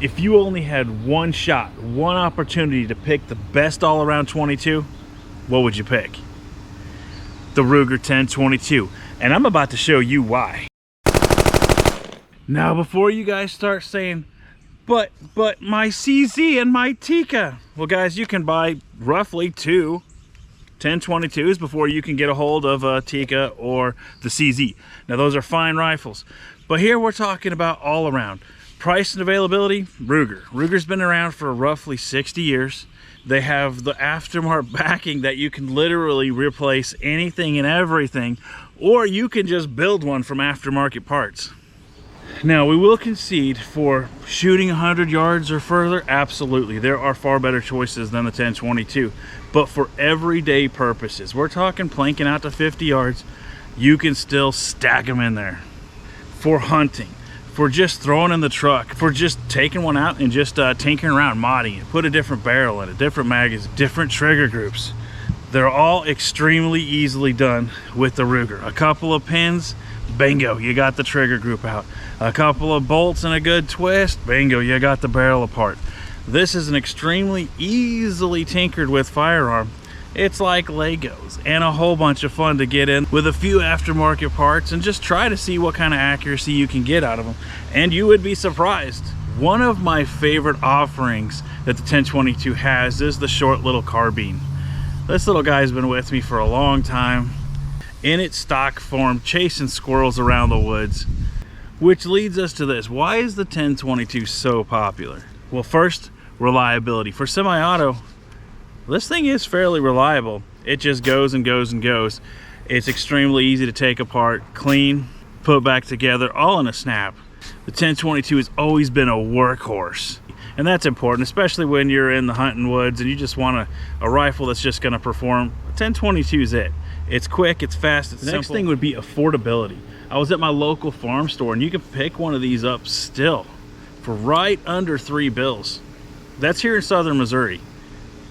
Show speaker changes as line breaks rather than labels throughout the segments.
If you only had one shot, one opportunity to pick the best all-around 22, what would you pick? The Ruger 1022. And I'm about to show you why. Now, before you guys start saying, but my CZ and my Tikka. Well, guys, you can buy roughly 2 1022s before you can get a hold of a Tikka or the CZ. Now, those are fine rifles. But here we're talking about all around. Price and availability, Ruger. Ruger's been around for roughly 60 years. They have the aftermarket backing that you can literally replace anything and everything, or you can just build one from aftermarket parts. Now, we will concede for shooting 100 yards or further, absolutely. There are far better choices than the 1022. But for everyday purposes, we're talking planking out to 50 yards, you can still stack them in there. For hunting, for just throwing in the truck, for just taking one out and just tinkering around, modding it, put a different barrel in it, different magazine, different trigger groups. They're all extremely easily done with the Ruger. A couple of pins, bingo, you got the trigger group out. A couple of bolts and a good twist, bingo, you got the barrel apart. This is an extremely easily tinkered with firearm. It's like Legos and a whole bunch of fun to get in with a few aftermarket parts and just try to see what kind of accuracy you can get out of them. And you would be surprised. One of my favorite offerings that the 1022 has is the short little carbine. This little guy's been with me for a long time, in its stock form, chasing squirrels around the woods. Which leads us to this. Why is the 1022 so popular? Well, first, reliability. For semi-auto, this thing is fairly reliable. It just goes and goes and goes. It's extremely easy to take apart, clean, put back together, all in a snap. The 1022 has always been a workhorse. And that's important, especially when you're in the hunting woods and you just want a rifle that's just gonna perform. 1022 is it. It's quick, it's fast, it's simple. The next thing would be affordability. I was at my local farm store and you can pick one of these up still for right under $3. That's here in southern Missouri.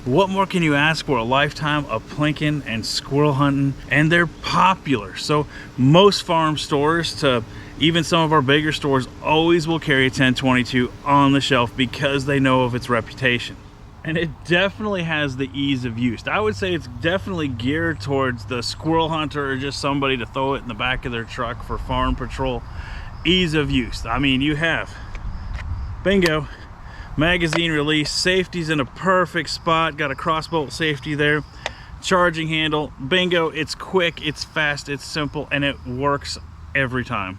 What more can you ask for? A lifetime of plinking and squirrel hunting, and they're popular. So most farm stores, to even some of our bigger stores, always will carry a 1022 on the shelf because they know of its reputation. And it definitely has the ease of use. I would say it's definitely geared towards the squirrel hunter or just somebody to throw it in the back of their truck for farm patrol. Ease of use. I mean, you have, bingo, magazine release, safety's in a perfect spot, got a crossbolt safety there, charging handle, bingo, it's quick, it's fast, it's simple, and it works every time.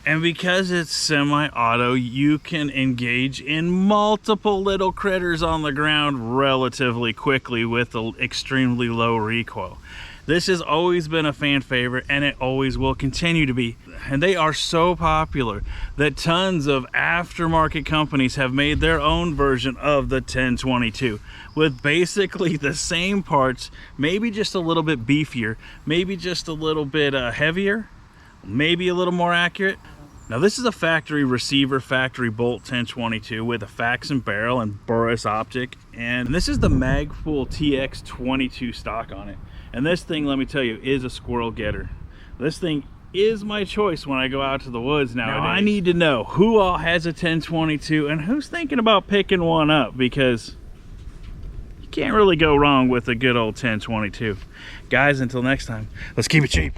And because it's semi-auto, you can engage in multiple little critters on the ground relatively quickly with an extremely low recoil. This has always been a fan favorite, and it always will continue to be. And they are so popular that tons of aftermarket companies have made their own version of the 1022 with basically the same parts, maybe just a little bit beefier, maybe just a little bit heavier, maybe a little more accurate. Now, this is a factory receiver, factory bolt 1022 with a Faxon barrel and Burris optic, and this is the Magpul TX22 stock on it. And this thing, let me tell you, is a squirrel getter. This thing is my choice when I go out to the woods nowadays. Now, I need to know who all has a 1022 and who's thinking about picking one up, because you can't really go wrong with a good old 1022. Guys, until next time, let's keep it cheap.